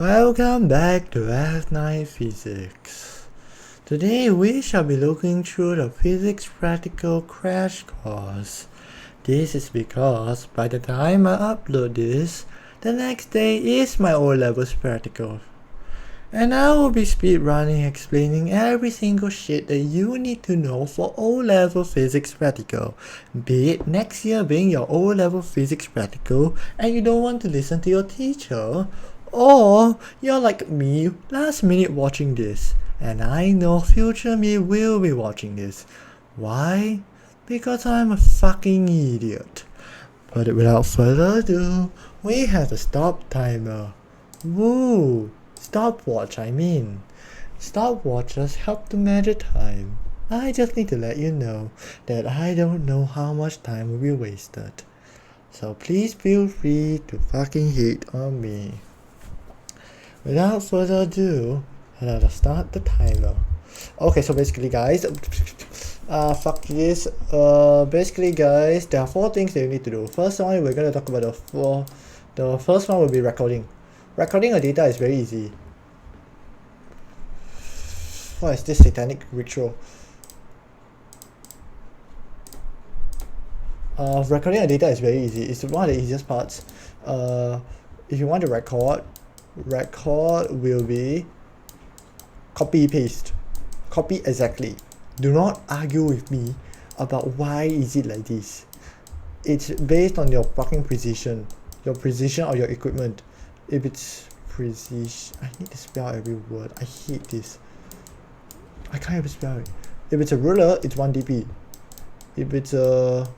Welcome back to F9 Physics. Today we shall be looking through the physics practical crash course. This is because by the time I upload this, the next day is my O-levels practical. And I will be speedrunning explaining every single shit that you need to know for O-level physics practical. Be it next year being your O-level physics practical and you don't want to listen to your teacher, or you're like me, last minute watching this, and I know future me will be watching this. Why? Because I'm a fucking idiot. But without further ado, we have the stop timer. Woo! Stopwatch, I mean. Stopwatches help to measure time. I just need to let you know that I don't know how much time will be wasted. So please feel free to fucking hate on me. Without further ado, let us start the timer. Okay, so basically guys, fuck this. Basically guys, there are 4 things that you need to do. First one, we're gonna talk about the first one will be recording. Recording a data is very easy. What is this satanic ritual? Recording a data is very easy. It's one of the easiest parts. If you want to record will be copy paste. Copy exactly. Do not argue with me about why is it like this. It's based on your fucking precision. Your precision of your equipment. If it's precision, I need to spell every word. I hate this. I can't even spell it. If it's a ruler, it's 1 dp. If it's a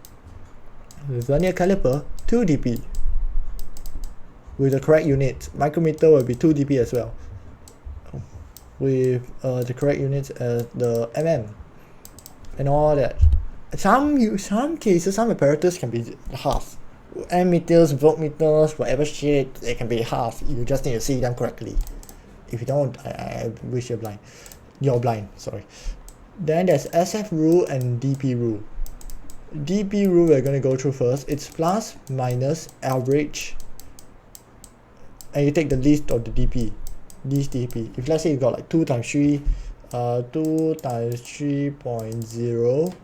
vernier caliper, 2 dp. With the correct unit, micrometer will be 2 dp as well. With the correct units as the mm and all that. Some cases, some apparatus can be half. Ammeters, voltmeters, whatever shit, they can be half. You just need to see them correctly. If you don't, I wish you're blind. You're blind, sorry. Then there's SF rule and DP rule. DP rule we're going to go through first. It's plus, minus, average, and you take the least of the DP. Least DP. If let's say you got like 2 times 3, 2 times 3.0,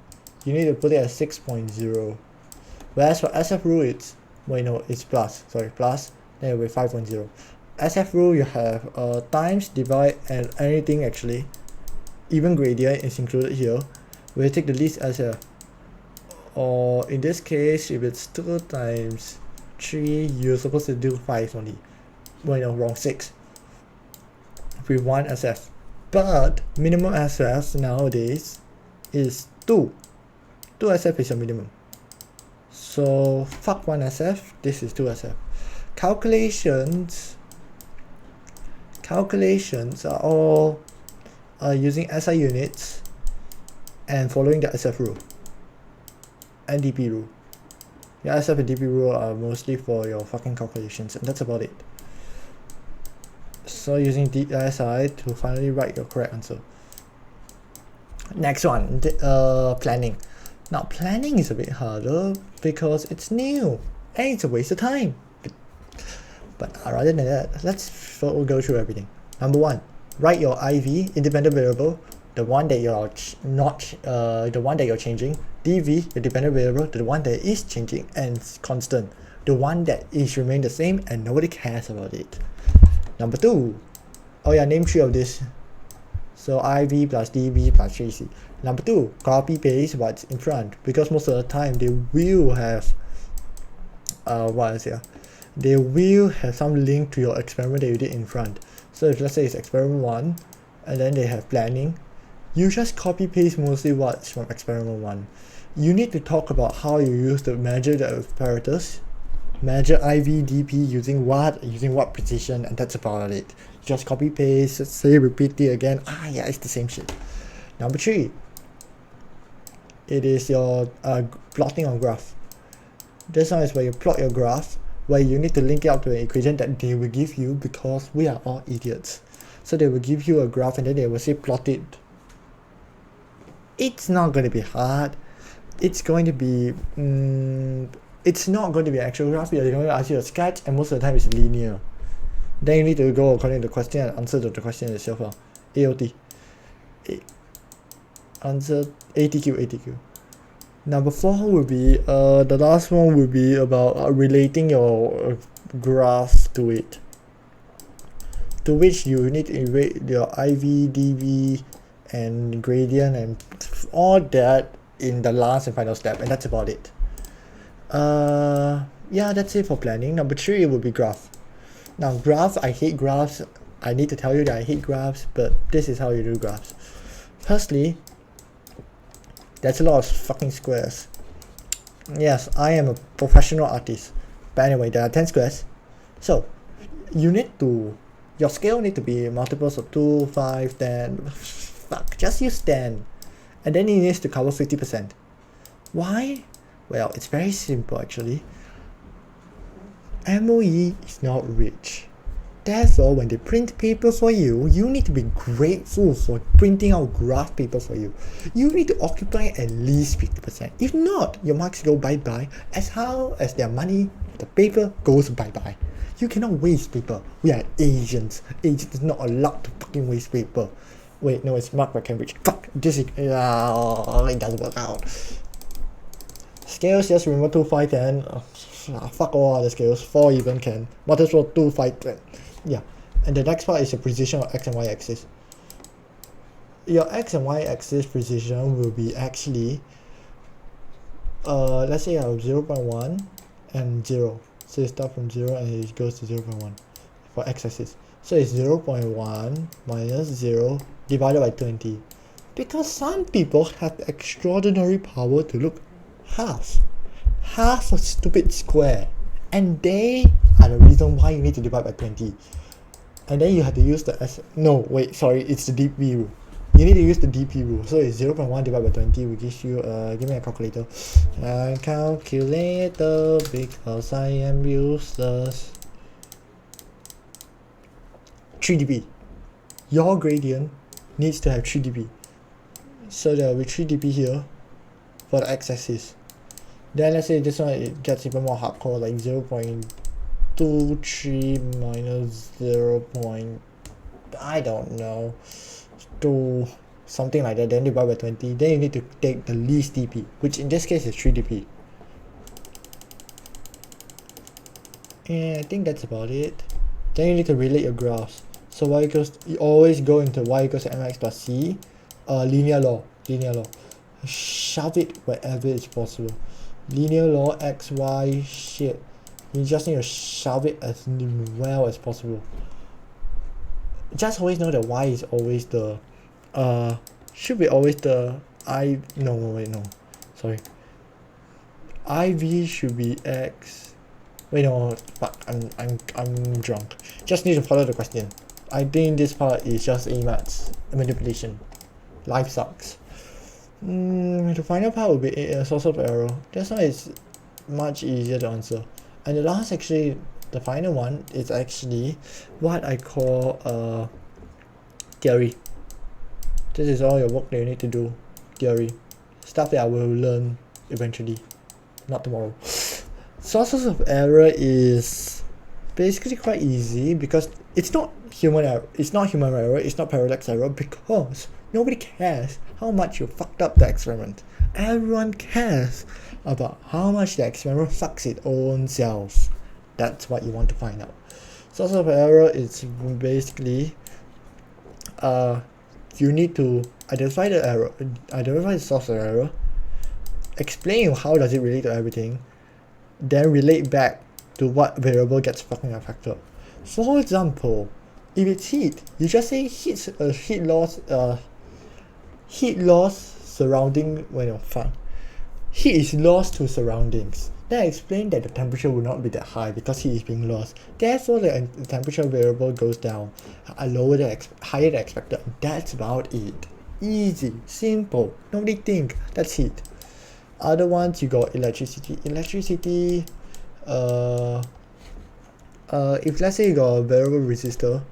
you need to put it at 6.0. Whereas for SF rule, it's plus, then it will be 5.0. SF rule, you have times, divide, and anything actually. Even gradient is included here. We'll take the least SF. Or in this case, if it's 2 times 3, you're supposed to do 5 only. Wrong, 6. With 1 SF. But minimum SF nowadays is 2. 2 SF is your minimum. So fuck 1 SF, this is 2 SF. Calculations are all using SI units and following the SF rule and DP rule. Yeah, SF and DP rule are mostly for your fucking calculations, and that's about it. So using SI to finally write your correct answer. Next one, planning. Now planning is a bit harder because it's new and it's a waste of time. But rather than that, let's go through everything. Number 1, write your IV, independent variable, the one that you're the one that you're changing. DV, the dependent variable, the one that is changing, and constant, the one that is remain the same and nobody cares about it. Number 2, name 3 of this. So IV plus DV plus 3C. Number 2, copy paste what's in front, because most of the time they will have they will have some link to your experiment that you did in front. So if let's say it's experiment 1 and then they have planning, you just copy paste mostly what's from experiment 1. You need to talk about how you use to measure the apparatus, measure IV DP using what precision, and that's about it. Just copy paste, say repeat it again. Yeah, it's the same shit. Number 3, it is your plotting on graph. This one is where you plot your graph, where you need to link it up to an equation that they will give you, because we are all idiots. So they will give you a graph and then they will say plot it. It's not going to be hard. It's going to be it's not going to be actual graph. They're going to ask you a sketch, and most of the time it's linear. Then you need to go according to the question and answer to the question itself. AOT. Answer ATQ. Number 4 will be the last one will be about relating your graph to it. To which you need to rate your IV, DV, and gradient and all that in the last and final step, and that's about it. Yeah, that's it for planning. Number 3 will be graph. Now graphs, I hate graphs. I need to tell you that I hate graphs, but this is how you do graphs. Firstly, that's a lot of fucking squares. Yes, I am a professional artist. But anyway, there are 10 squares. So, you need to, your scale need to be multiples of 2, 5, 10. Fuck, just use 10. And then it needs to cover 50%. Why? Well, it's very simple actually. MOE is not rich. Therefore, when they print paper for you, you need to be grateful for printing out graph paper for you. You need to occupy at least 50%. If not, your marks go bye-bye as how as their money, the paper goes bye-bye. You cannot waste paper. We are Asians. Asians are not allowed to fucking waste paper. Wait, no, it's Mark by Cambridge. Fuck, this is, it doesn't work out. Scales, just remember 2, 5, 10. Fuck all other scales. 4 even can. Might as well 2, 5, 10. Yeah, and the next part is the precision of x and y axis. Your x and y axis precision will be actually let's say I have 0.1 and 0. So it starts from 0 and it goes to 0.1 for x axis. So it's 0.1 minus 0 divided by 20. Because some people have extraordinary power to look half a stupid square, and they are the reason why you need to divide by 20. And then you have to use the no wait, sorry, it's the DP rule. You need to use the DP rule. So it's 0.1 divided by 20 will give you give me a calculator. Calculator, because I am useless. 3 dB. Your gradient needs to have 3 dB. So there will be 3 dB here for the x-axis. Then let's say this one, it gets even more hardcore, like 0.23 minus 0. I don't know, to something like that, then divide by 20. Then you need to take the least dp, which in this case is 3 dp. And I think that's about it. Then you need to relate your graphs. So y equals, you always go into y equals mx plus c, linear law. Shove it wherever it's possible. Linear law, x, y, shit. You just need to shove it as well as possible. Just always know that y is always the, should be always the sorry. IV should be x. Wait, no, fuck, I'm drunk. Just need to follow the question. I think this part is just a maths manipulation. Life sucks. The final part will be a source of error. This one is much easier to answer. And the last, actually, the final one is actually what I call theory. This is all your work that you need to do. Theory. Stuff that I will learn eventually. Not tomorrow. Sources of error is basically quite easy because it's not human error. It's not human error. It's not parallax error because nobody cares how much you fucked up the experiment. Everyone cares about how much the experiment fucks its own self. That's what you want to find out. Source of error is basically you need to identify the error, identify the source of error, explain how does it relate to everything, then relate back to what variable gets fucking affected. For example, if it's heat, you just say heat loss surrounding heat is lost to surroundings. Then I explained that the temperature will not be that high because heat is being lost. Therefore, the temperature variable goes down, higher than expected. That's about it. Easy, simple. Nobody think that's heat. Other ones, you got electricity. If let's say you got a variable resistor,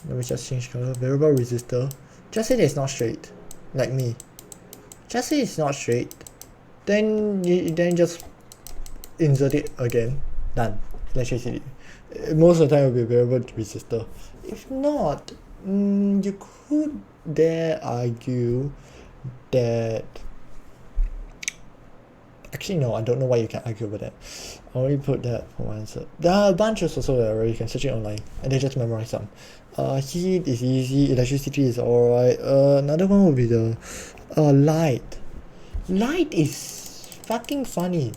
let me just change color. Variable resistor. Just say that it's not straight, like me. Just say it's not straight. Then just insert it again. Done. Electricity. Most of the time it will be variable resistor. If not, you could dare argue that, actually no, I don't know why you can argue about that. I already put that for my answer. There are a bunch of also where you can search it online and then just memorize some. Heat is easy, electricity is alright. Another one would be the light. Light is fucking funny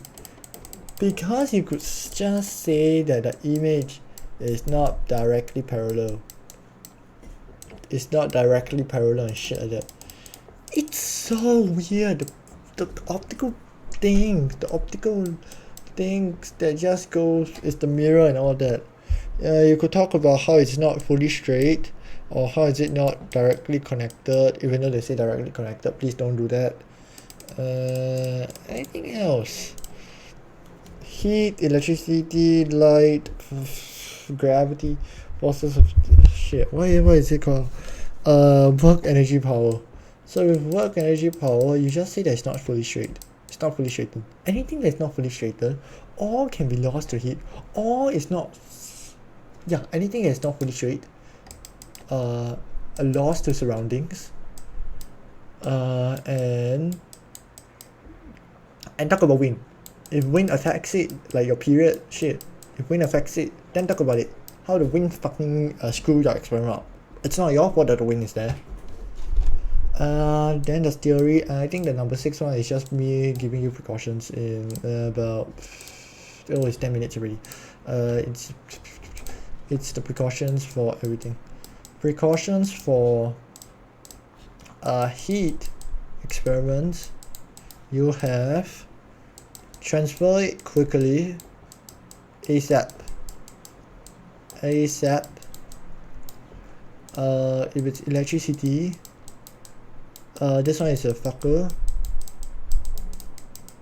because you could just say that the image is not directly parallel. It's not directly parallel and shit like that. It's so weird. The optical things that just goes is the mirror and all that. You could talk about how it's not fully straight or how is it not directly connected, even though they say directly connected. Please don't do that. Anything else? Heat, electricity, light, gravity, forces of shit. What is it called? Work energy power. So with work energy power, you just say that it's not fully straight. It's not fully straightened. Anything that's not fully straightened, or can be lost to heat, or is not. Yeah, anything that's not fully straight, a loss to surroundings, and talk about wind. If wind affects it, like your period, shit. If wind affects it, then talk about it. How the wind fucking screw your experiment up. It's not your fault that the wind is there. Then the theory, I think the number 6 one is just me giving you precautions in about, oh, it's 10 minutes already. It's the precautions for everything. Precautions for heat experiments. You have transfer it quickly, ASAP. If it's electricity, this one is a fucker.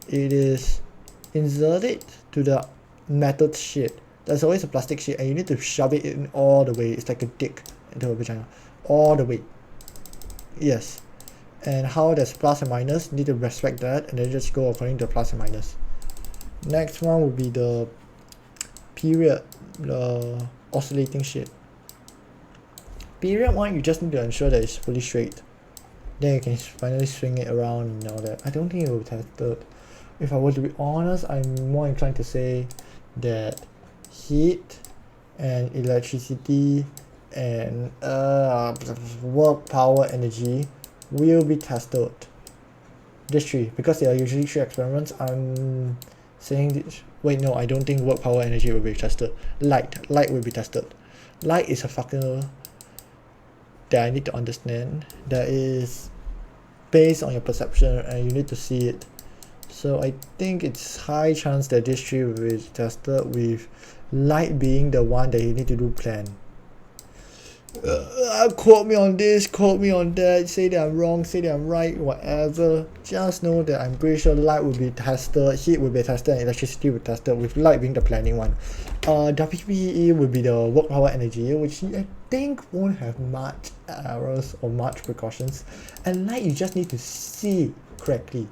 It is insert it to the metal sheet. There's always a plastic sheet and you need to shove it in all the way. It's like a dick into a vagina. All the way. Yes. And how there's plus and minus, you need to respect that and then just go according to the plus and minus. Next one will be the period, the oscillating shit. Period one, you just need to ensure that it's fully straight. Then you can finally swing it around and all that. I don't think it will be tested. If I were to be honest, I'm more inclined to say that heat and electricity and work power energy will be tested. These three, because there are usually 3 experiments. I'm saying this. Wait, no, I don't think work power energy will be tested. Light will be tested. Light is a fucking that I need to understand, that is based on your perception and you need to see it. So I think it's high chance that this tree will be tested, with light being the one that you need to do plan. Quote me on this, quote me on that, say that I'm wrong, say that I'm right, whatever. Just know that I'm pretty sure light will be tested, heat will be tested, and electricity will be tested, with light being the planning one. WPE will be the work power energy, which I think won't have much errors or much precautions. And light, you just need to see correctly.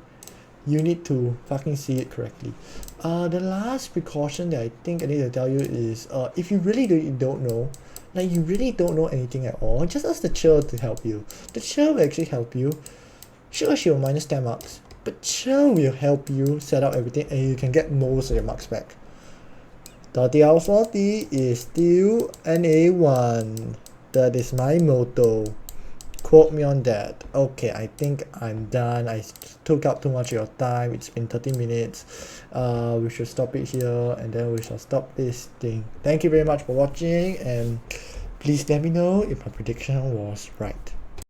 You need to fucking see it correctly. The last precaution that I think I need to tell you is, if you really don't know, like you really don't know anything at all, just ask the chair to help you. The chair will actually help you. Sure, she will minus 10 marks, but chair will help you set up everything and you can get most of your marks back. 30 out of 40 is still an A1. That is my motto. Quote me on that. Okay, I think I'm done. I took up too much of your time. It's been 30 minutes. We should stop it here and then we shall stop this thing. Thank you very much for watching and please let me know if my prediction was right.